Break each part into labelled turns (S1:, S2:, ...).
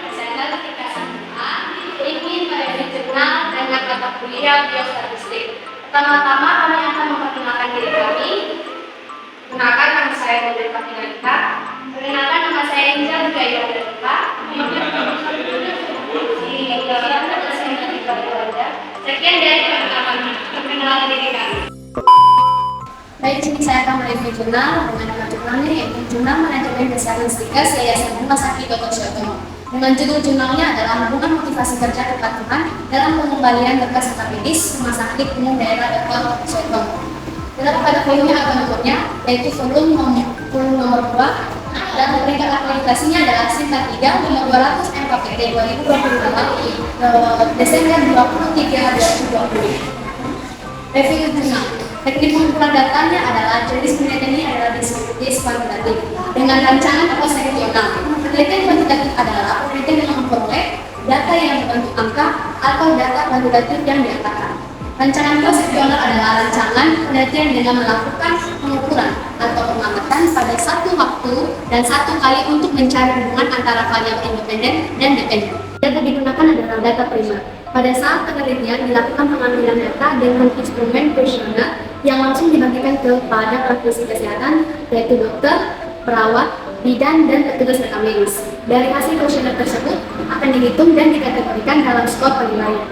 S1: Misalnya ketika A ingin mereview jurnal dengan mata kuliah biostatistik. Pertama-tama kami akan memperkenalkan diri kami. Perkenalkan, nama saya Nurul Fatinalita. Perkenalkan, nama saya Injal Gayawadita. Sekian dari perkenalan diri kami. Baik, sini saya akan mereview jurnal dengan nama jurnalnya yaitu Jurnal Manajemen Dasar Statistika Yayasan Rumah Sakit Dr. Suyotomo. Dengan judul jurnalnya adalah hubungan motivasi kerja kepatuhan dalam pengembalian berkas medis Rumah Sakit Umum Daerah Dr. Suyotomo. Terdapat pada volume atau nomornya yaitu volume nomor 2 dan peringkat akreditasinya adalah SINTA 3 nomor 200 MKPT 2022 Desember 23 2020. Review jurnal. Teknik pengumpulan datanya adalah jenis penelitian ini adalah deskriptif kuantitatif dengan rancangan konsepsional. Penelitian kuantitatif adalah penelitian yang memperoleh data yang berbentuk angka atau data kuantitatif yang diangkat. Rancangan konsepsional adalah rancangan penelitian dengan melakukan pengukuran atau pengamatan pada satu waktu dan satu kali untuk mencari hubungan antara variabel independen dan dependen. Data digunakan adalah data primer. Pada saat penelitian dilakukan pengambilan data dengan instrumen kuesioner yang langsung dibagikan kepada praktisi kesehatan yaitu dokter, perawat, bidan, dan petugas rekam medis. Dari hasil kuesioner tersebut akan dihitung dan dikategorikan dalam skor penilaian.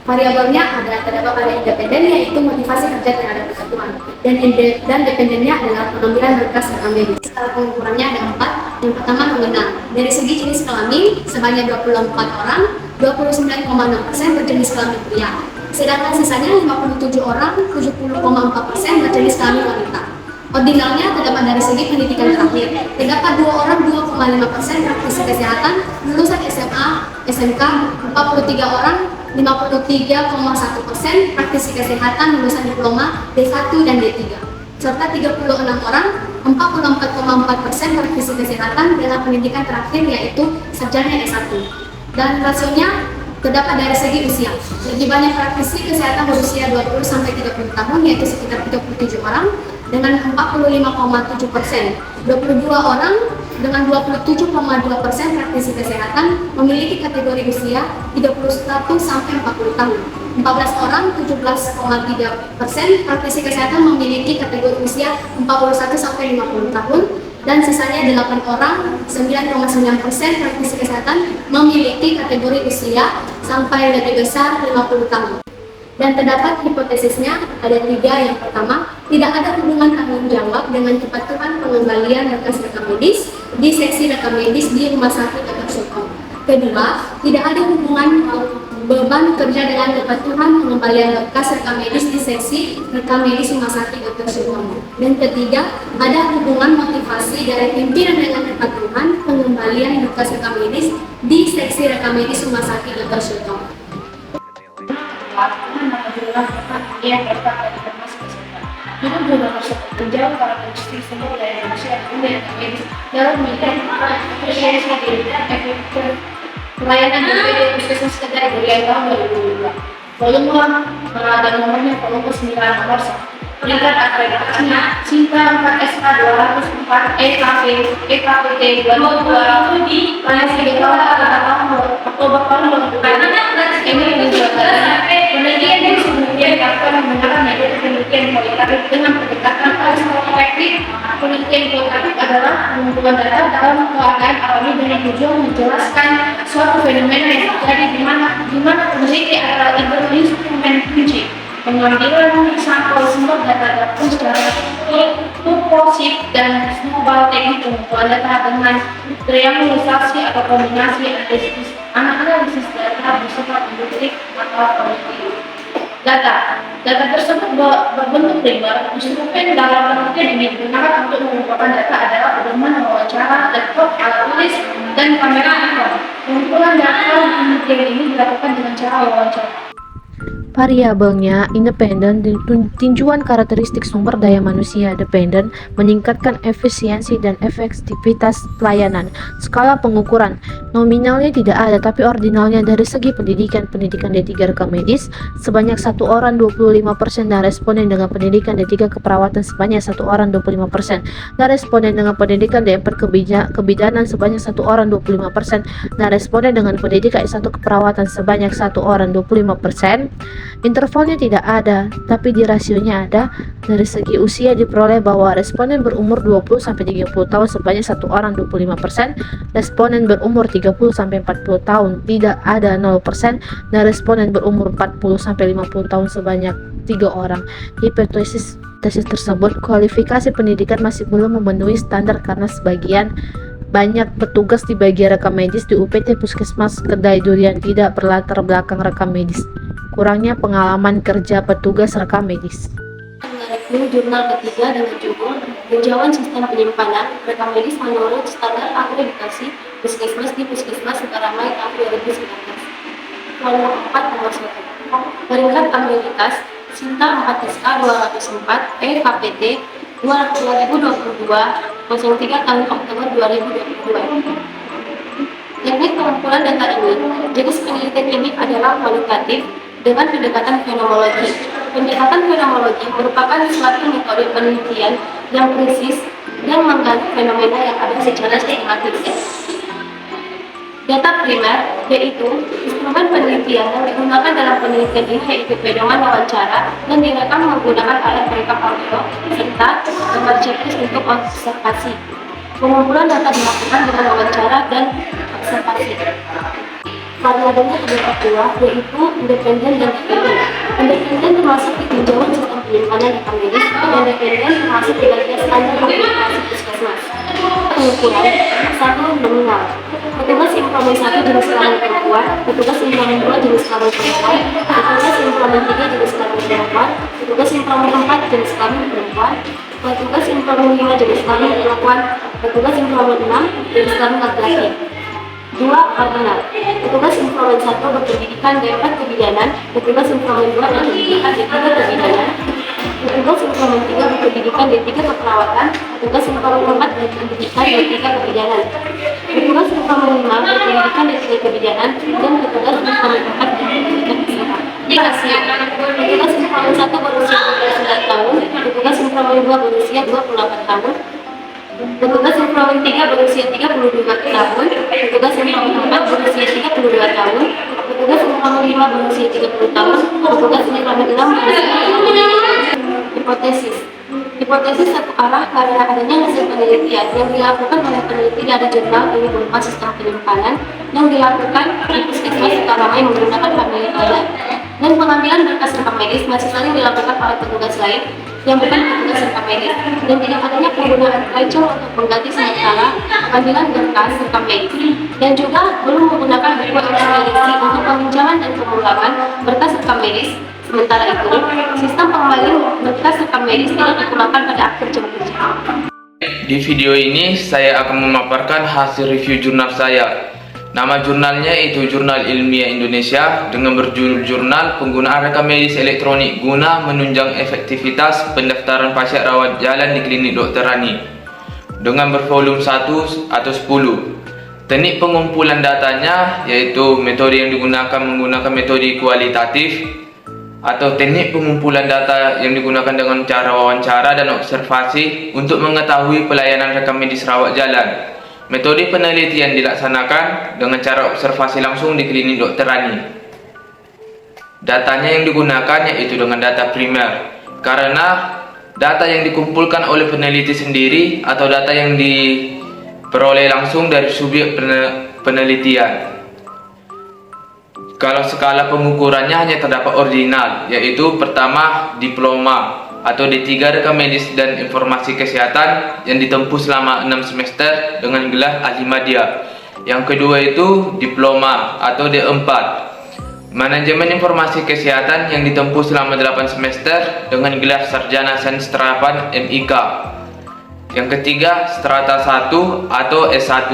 S1: Variabelnya terdapat pada independen yaitu motivasi kerja terhadap kesatuan dan dependennya adalah pengambilan berkas rekam medis. Skala pengukurannya ada 4. Yang pertama nominal. Dari segi jenis kelamin sebanyak 24 orang, 29,6% berjenis kelamin pria. Sedangkan sisanya 57 orang, 70,4% berjenis kelamin wanita. Ordinalnya terdapat dari segi pendidikan terakhir. Terdapat 2 orang, 2,5% praktisi kesehatan, lulusan SMA, SMK, 43 orang, 53,1% praktisi kesehatan, lulusan diploma D1 dan D3. Serta 36 orang, 44,4% praktisi kesehatan dengan pendidikan terakhir yaitu sarjana S1. Dan rasionya terdapat dari segi usia. Lebih banyak praktisi kesehatan berusia 20-30 tahun yaitu sekitar 37 orang dengan 45,7%. 22 orang dengan 27,2% praktisi kesehatan memiliki kategori usia 31-40 tahun. 14 orang 17,3% praktisi kesehatan memiliki kategori usia 41-50 tahun. Dan sisanya 8 orang, 9,9% praktisi kesehatan memiliki kategori usia sampai lebih besar 50 tahun. Dan terdapat hipotesisnya ada 3. Yang pertama, tidak ada hubungan tanggung jawab dengan kepatuhan pengembalian berkas rekam medis di seksi rekam medis di Rumah Sakit Dr. Suyotomo. Kedua, tidak ada hubungan beban kerja dengan kepatuhan pengembalian berkas rekam medis di seksi rekam medis Rumah Sakit Dr. Suyotomo. Dan ketiga, ada hubungan motivasi dari pimpinan dengan kepatuhan pengembalian berkas rekam medis di seksi rekam medis Rumah Sakit Dr. Suyotomo. Yang berkata di Kemas Kesehatan. Judul jurnal tersebut menjawab karakteristik sumber daya manusia dan medis dalam meningkatkan efisiensi efektif pelayanan BPD Puskesmas Kendari dari tahun 2022. Volume dan nomornya volume 9 nomor 1. Peringkat akreditasinya SINTA 4SK 204 EKPT 22 di Oktober tahun 2022. Ini menunjukkan penelitian yang sebelumnya dilakukan menggunakan metode penelitian kualitatif dengan pendekatan paling efektif. Penelitian kualitatif adalah pengumpulan data dalam keadaan alami dengan tujuan menjelaskan suatu fenomena yang terjadi di mana peneliti adalah instrumen kunci. Pengambilan sampel sumber data secara purposif dan snowball teknik pengumpulan data dengan triangularisasi atau kombinasi analisis data bersifat empirik atau kualitatif. Data tersebut berbentuk primer. Instrumen dalam penelitian ini digunakan untuk mengumpulkan data adalah pedoman wawancara, laptop, alat tulis, dan kamera handphone. Pengumpulan data penelitian ini dilakukan dengan cara wawancara.
S2: Variabelnya independen, tinjauan karakteristik sumber daya manusia dependen, meningkatkan efisiensi dan efektivitas pelayanan. Skala pengukuran nominalnya tidak ada, tapi ordinalnya dari segi pendidikan D3 rekam medis sebanyak 1 orang 25%, dan responden dengan pendidikan D3 keperawatan sebanyak 1 orang 25%, dan responden dengan pendidikan D4 kebidanan sebanyak 1 orang 25%, dan responden dengan pendidikan S1 keperawatan sebanyak 1 orang 25%. Intervalnya tidak ada, tapi di rasionya ada. Dari segi usia diperoleh bahwa responden berumur 20-30 tahun sebanyak 1 orang 25%, responden berumur 30-40 tahun tidak ada 0%, dan responden berumur 40-50 tahun sebanyak 3 orang. Hipotesis tesis tersebut, kualifikasi pendidikan masih belum memenuhi standar karena sebagian banyak petugas di bagian rekam medis di UPT Puskesmas Kedai Durian tidak berlatar belakang rekam medis. Kurangnya pengalaman kerja petugas rekam medis.
S3: Review jurnal ketiga dengan judul Tinjauan Sistem Penyimpanan Rekam Medis Menurut Standar Akreditasi Puskesmas di Puskesmas Sukaramai tahun 2019. Volume 4 nomor 1. Peringkat akreditasi Sinta 4 SK 204 KPT 2022 03 tahun Oktober 2022. Teknik pengumpulan data ini, jenis penelitian ini adalah kualitatif dengan pendekatan fenomenologi. Pendekatan fenomenologi merupakan suatu metode penelitian yang presis dan menggali fenomena yang ada secara sistematis. Data primer, yaitu instrumen penelitian yang digunakan dalam penelitian ini yaitu pedoman wawancara dan direkam menggunakan alat perekam audio serta gambar checklist untuk observasi. Pengumpulan data dilakukan dengan wawancara dan observasi. Variabelnya terdapat dua, yaitu independen dan dependen. Independen termasuk di tinjauan sistem penyimpanan rekam medis, dan dependen termasuk di bagian standar akreditasi puskesmas. Pengukuran 1. Nominal. Petugas implement 1 jenis kelamin perempuan, petugas implement 2 jenis kelamin perempuan, petugas implement 3 jenis kelamin perempuan, petugas implement 4 jenis kelamin perempuan, petugas implement 5 jenis kelamin perempuan, petugas implement 6 jenis kelamin laki-laki. 2. Ordinal. Petugas implement 1 berpendidikan D4 kebidanan, petugas implement 2 berpendidikan D3 kebidanan, petugas implement 3 berpendidikan D3 keperawatan, petugas implement 4 berpendidikan D3 kebidanan, petugas implement 5 berpendidikan D3 kebidanan, dan petugas implement 4 berpendidikan kesehatan. Petugas implement 1 berusia 29 tahun, petugas implement 2 berusia 28 tahun, petugas implement 3 berusia 32 tahun, petugas implement 4 berusia 32 tahun, petugas implement 5 berusia 30 tahun, petugas implement 6 berusia 30 tahun. Hipotesis. Hipotesis satu arah karena adanya hasil penelitian yang dilakukan oleh peneliti dari jurnal ini berupa sistem penyimpanan yang dilakukan di Puskesmas Sukaramai menggunakan family file, dan pengambilan berkas rekam medis masih saling dilakukan oleh petugas lain yang bukan petugas rekam medis, dan tidak adanya penggunaan tracel untuk mengganti sementara pengambilan berkas rekam medis, dan juga belum menggunakan buku ekspedisi untuk peminjaman dan pemulangan berkas rekam medis. Sementara itu, sistem pengembalian berkas rekam medis tidak dipulangkan pada akhir jam kerja.
S4: Di video ini saya akan memaparkan hasil review jurnal saya. Nama jurnalnya itu Jurnal Ilmiah Indonesia dengan berjudul Jurnal Penggunaan Rekam Medis Elektronik Guna Menunjang Efektivitas Pendaftaran Pasien Rawat Jalan di Klinik Dr. Rani, dengan bervolume 1 atau 10. Teknik pengumpulan datanya yaitu metode yang digunakan menggunakan metode kualitatif, atau teknik pengumpulan data yang digunakan dengan cara wawancara dan observasi untuk mengetahui pelayanan rekam medis rawat jalan. Metode penelitian dilaksanakan dengan cara observasi langsung di Klinik Dr. Rani. Datanya yang digunakan yaitu dengan data primer, karena data yang dikumpulkan oleh peneliti sendiri atau data yang diperoleh langsung dari subjek penelitian. Kalau skala pengukurannya hanya terdapat ordinal, yaitu pertama diploma atau D3 rekam medis dan informasi kesehatan yang ditempuh selama 6 semester dengan gelar ahli madya. Yang kedua itu diploma atau D4 manajemen informasi kesehatan yang ditempuh selama 8 semester dengan gelar sarjana sains terapan MIK. Yang ketiga strata 1 atau S1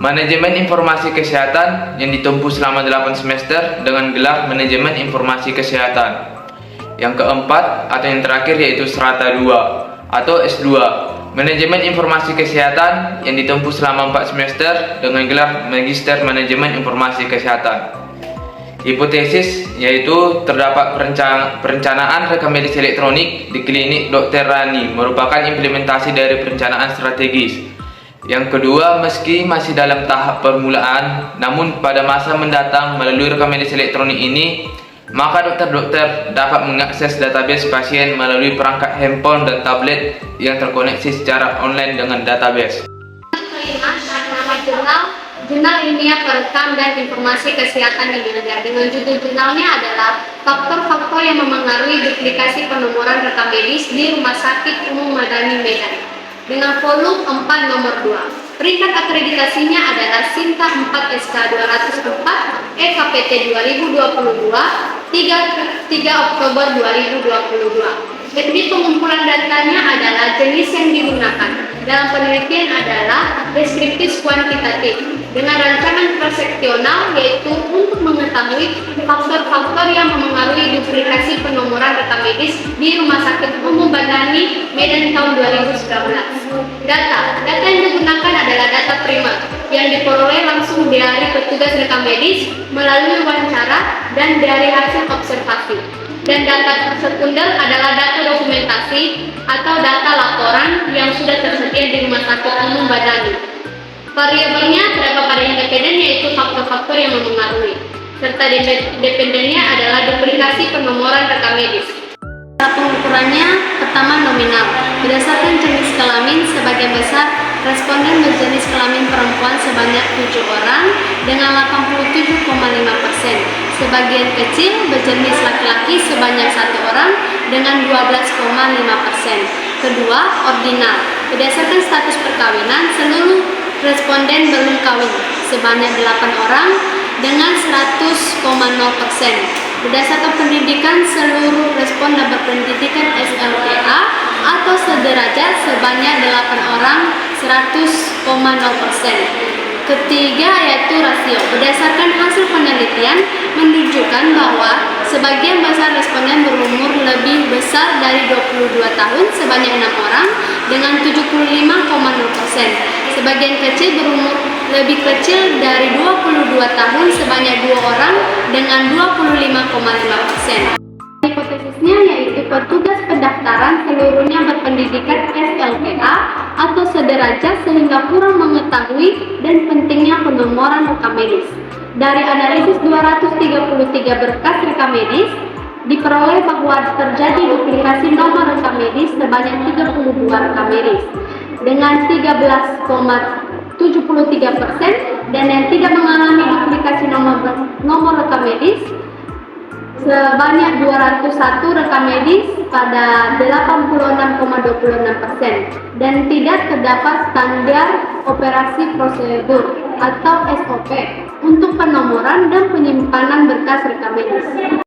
S4: Manajemen Informasi Kesehatan yang ditempuh selama 8 semester dengan gelar Manajemen Informasi Kesehatan. Yang keempat atau yang terakhir yaitu Strata 2 atau S2, Manajemen Informasi Kesehatan yang ditempuh selama 4 semester dengan gelar Magister Manajemen Informasi Kesehatan. Hipotesis yaitu terdapat perencanaan rekam medis elektronik di klinik Dr. Rani merupakan implementasi dari perencanaan strategis. Yang kedua, meski masih dalam tahap permulaan, namun pada masa mendatang melalui rekam medis elektronik ini, maka dokter-dokter dapat mengakses database pasien melalui perangkat handphone dan tablet yang terkoneksi secara online dengan database.
S1: Kelima, nama Jurnal Ilmiah Perekam dan Informasi Kesehatan di Medan. Dengan judul jurnalnya adalah Faktor-faktor yang memengaruhi duplikasi penomoran rekam medis di Rumah Sakit Umum Madani Medan. Dengan volume 4 nomor 2. Peringkat akreditasinya adalah Sinta 4 SK 204 EKPT 2022 3 Oktober 2022. Metode pengumpulan datanya adalah jenis yang digunakan. Dalam penelitian adalah deskriptif kuantitatif dengan rancangan proseksional, yaitu untuk mengetahui faktor-faktor yang memengaruhi duplikasi penomoran rekam medis di Rumah Sakit Umum Madani Medan tahun 2019. Data yang digunakan adalah data primer yang diperoleh langsung dari petugas rekam medis melalui wawancara dan dari hasil observasi. Dan data sekunder adalah data dokumentasi atau data laporan yang sudah tersedia di Rumah Sakit Umum Madani. Variabelnya terdapat pada independen, yaitu faktor-faktor yang memengaruhi, serta dependennya adalah duplikasi penomoran rekam medis. Pengukurannya, pertama nominal, berdasarkan jenis kelamin. Sebagian besar responden berjenis kelamin perempuan sebanyak 7 orang dengan 87,5%. Sebagian kecil berjenis laki-laki sebanyak 1 orang dengan 12,5%. Kedua, ordinal, berdasarkan status perkawinan, seluruh responden belum kawin sebanyak 8 orang dengan 100,0%. Berdasarkan pendidikan, seluruh responden berpendidikan SLTA atau sederajat sebanyak 8 orang 100,0%. Ketiga yaitu rasio. Berdasarkan hasil penelitian menunjukkan bahwa sebagian besar responden berumur lebih besar dari 22 tahun sebanyak 6 orang dengan 75,0%. Sebagian kecil berumur lebih kecil dari 22 tahun sebanyak 2 orang dengan 25,5%. Hipotesisnya yaitu petugas pendaftaran seluruhnya berpendidikan SLTA atau sederajat sehingga kurang mengetahui dan pentingnya penomoran rekam medis. Dari analisis 233 berkas rekam medis, diperoleh bahwa terjadi duplikasi nomor rekam medis sebanyak 32 rekam medis dengan 13,73% dan yang tidak mengalami duplikasi nomor rekam medis sebanyak 201 rekam medis pada 86,26% dan tidak terdapat standar operasi prosedur atau SOP untuk penomoran dan penyimpanan berkas rekam medis.